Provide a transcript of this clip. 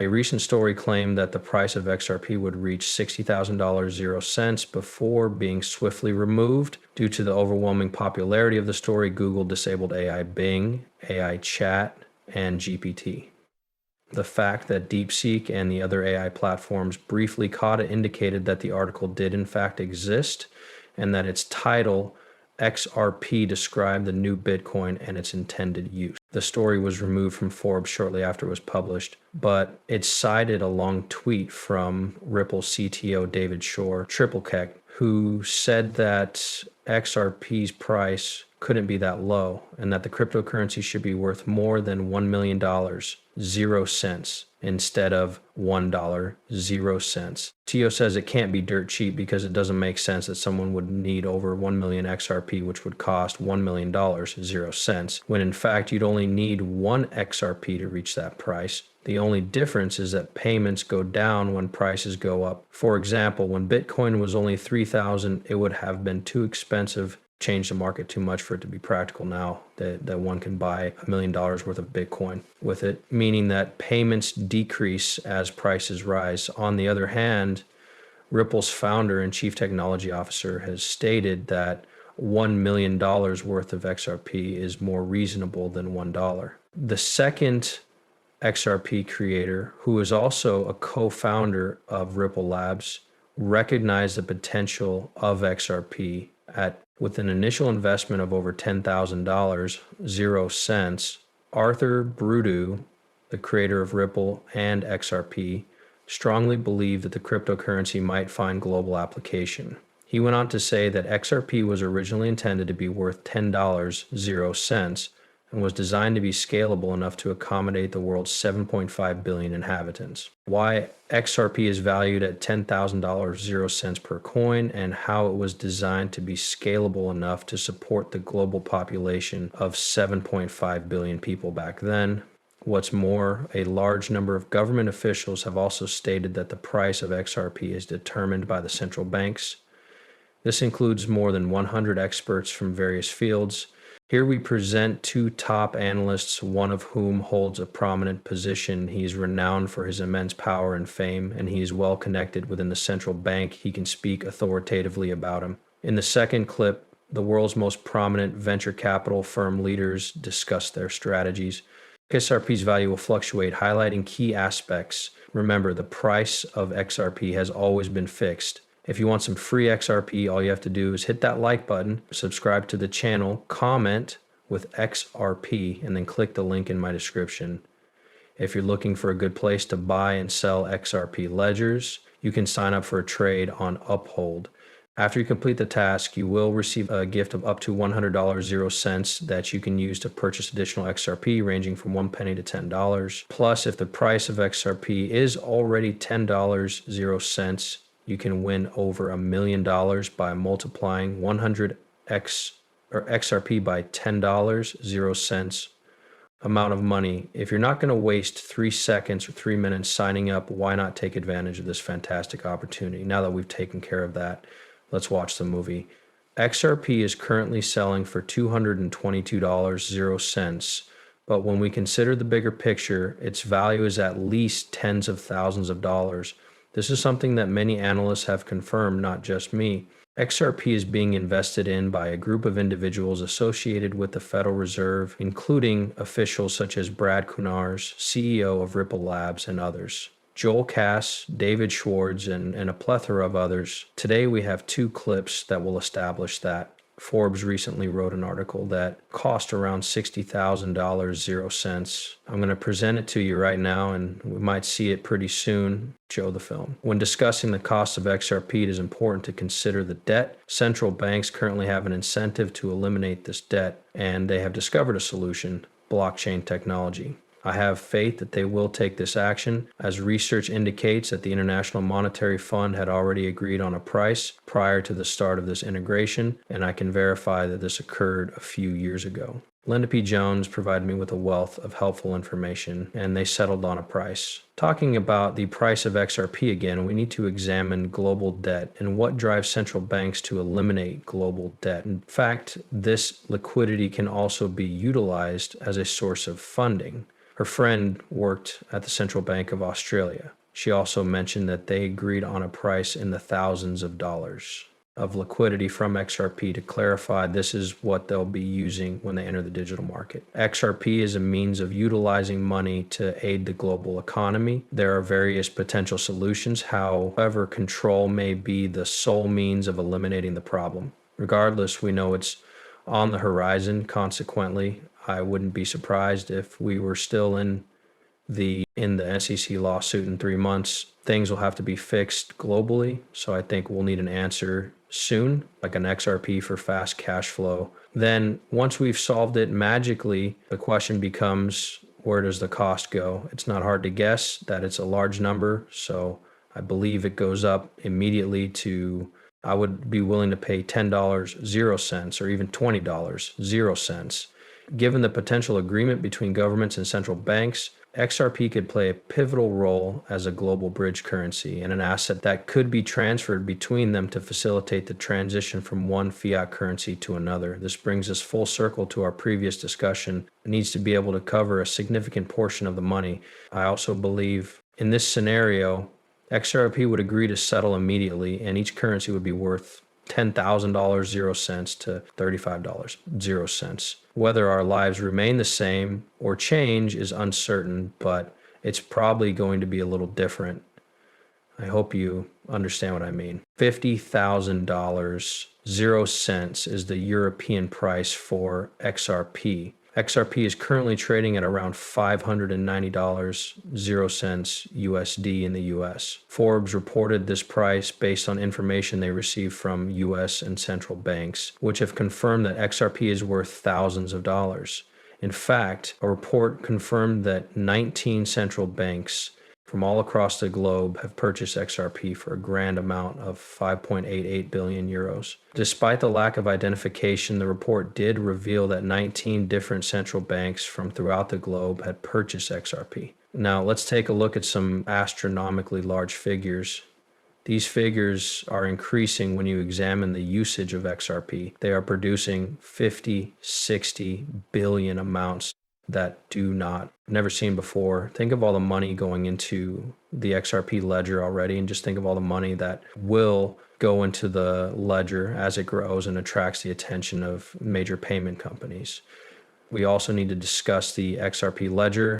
A recent story claimed that the price of XRP would reach $60,000 0 cents before being swiftly removed. Due to the overwhelming popularity of the story, Google disabled AI Bing, AI Chat, and GPT. The fact that DeepSeek and the other AI platforms briefly caught it indicated that the article did in fact exist, and that its title, XRP, described the new Bitcoin and its intended use. The story was removed from Forbes shortly after it was published, but it cited a long tweet from Ripple CTO David Shore, Triplecake, who said that XRP's price couldn't be that low and that the cryptocurrency should be worth more than $1 million, 0 cents, instead of $1, 0 cents. Tio says it can't be dirt cheap because it doesn't make sense that someone would need over 1 million XRP, which would cost $1 million, 0 cents, when in fact you'd only need 1 XRP to reach that price. The only difference is that payments go down when prices go up. For example, when Bitcoin was only 3,000, it would have been too expensive, change the market too much for it to be practical now that one can buy $1 million worth of Bitcoin with it, meaning that payments decrease as prices rise. On the other hand, Ripple's founder and chief technology officer has stated that $1 million worth of XRP is more reasonable than $1. The second XRP creator, who is also a co-founder of Ripple Labs, recognized the potential of XRP with an initial investment of over $10,000, 0 cents. Arthur Brudu, the creator of Ripple and XRP, strongly believed that the cryptocurrency might find global application. He went on to say that XRP was originally intended to be worth $10, 0 cents, and was designed to be scalable enough to accommodate the world's 7.5 billion inhabitants. Why XRP is valued at $10,000 0 cents per coin, and how it was designed to be scalable enough to support the global population of 7.5 billion people back then. What's more, a large number of government officials have also stated that the price of XRP is determined by the central banks. This includes more than 100 experts from various fields. Here we present two top analysts, one of whom holds a prominent position. He's renowned for his immense power and fame, and he is well connected within the central bank. He can speak authoritatively about him. In the second clip, the world's most prominent venture capital firm leaders discuss their strategies. XRP's value will fluctuate, highlighting key aspects. Remember, the price of XRP has always been fixed. If you want some free XRP, all you have to do is hit that like button, subscribe to the channel, comment with XRP, and then click the link in my description. If you're looking for a good place to buy and sell XRP ledgers, you can sign up for a trade on Uphold. After you complete the task, you will receive a gift of up to $100 0 cents that you can use to purchase additional XRP ranging from 1 penny to $10. Plus, if the price of XRP is already $10 0 cents, you can win over $1 million by multiplying 100x or XRP by $10 0 cents amount of money. If you're not going to waste 3 seconds or 3 minutes signing up, why not take advantage of this fantastic opportunity? Now that we've taken care of that, let's watch the movie. XRP is currently selling for $222 0 cents, but when we consider the bigger picture, its value is at least tens of thousands of dollars. This is something that many analysts have confirmed, not just me. XRP is being invested in by a group of individuals associated with the Federal Reserve, including officials such as Brad Kunars, CEO of Ripple Labs, and others. Joel Cass, David Schwartz, and a plethora of others. Today we have 2 clips that will establish that. Forbes recently wrote an article that cost around $60,000 0 cents. I'm going to present it to you right now, and we might see it pretty soon. Show the film. When discussing the cost of XRP, it is important to consider the debt. Central banks currently have an incentive to eliminate this debt, and they have discovered a solution: blockchain technology. I have faith that they will take this action, as research indicates that the International Monetary Fund had already agreed on a price prior to the start of this integration, and I can verify that this occurred a few years ago. Linda P. Jones provided me with a wealth of helpful information, and they settled on a price. Talking about the price of XRP again, we need to examine global debt and what drives central banks to eliminate global debt. In fact, this liquidity can also be utilized as a source of funding. Her friend worked at the Central Bank of Australia. She also mentioned that they agreed on a price in the thousands of dollars of liquidity from XRP to clarify this is what they'll be using when they enter the digital market. XRP is a means of utilizing money to aid the global economy. There are various potential solutions. However, control may be the sole means of eliminating the problem. Regardless, we know it's on the horizon. Consequently, I wouldn't be surprised if we were still in the SEC lawsuit in 3 months. Things will have to be fixed globally. So I think we'll need an answer soon, like an XRP for fast cash flow. Then once we've solved it magically, the question becomes, where does the cost go? It's not hard to guess that it's a large number. So I believe it goes up immediately to, I would be willing to pay $10, 0 cents, or even $20, 0 cents. Given the potential agreement between governments and central banks, XRP could play a pivotal role as a global bridge currency and an asset that could be transferred between them to facilitate the transition from one fiat currency to another. This brings us full circle to our previous discussion. It needs to be able to cover a significant portion of the money. I also believe in this scenario, XRP would agree to settle immediately, and each currency would be worth $10,000, 0 cents to $35, 0 cents. Whether our lives remain the same or change is uncertain, but it's probably going to be a little different. I hope you understand what I mean. $50,000, 0 cents is the European price for XRP. XRP is currently trading at around $590, 0 cents USD in the US. Forbes reported this price based on information they received from US and central banks, which have confirmed that XRP is worth thousands of dollars. In fact, a report confirmed that 19 central banks from all across the globe have purchased XRP for a grand amount of 5.88 billion euros. Despite the lack of identification, the report did reveal that 19 different central banks from throughout the globe had purchased XRP. Now, let's take a look at some astronomically large figures. These figures are increasing when you examine the usage of XRP. They are producing 50, 60 billion amounts that never seen before. Think of all the money going into the XRP ledger already, and just think of all the money that will go into the ledger as it grows and attracts the attention of major payment companies. We also need to discuss the XRP ledger.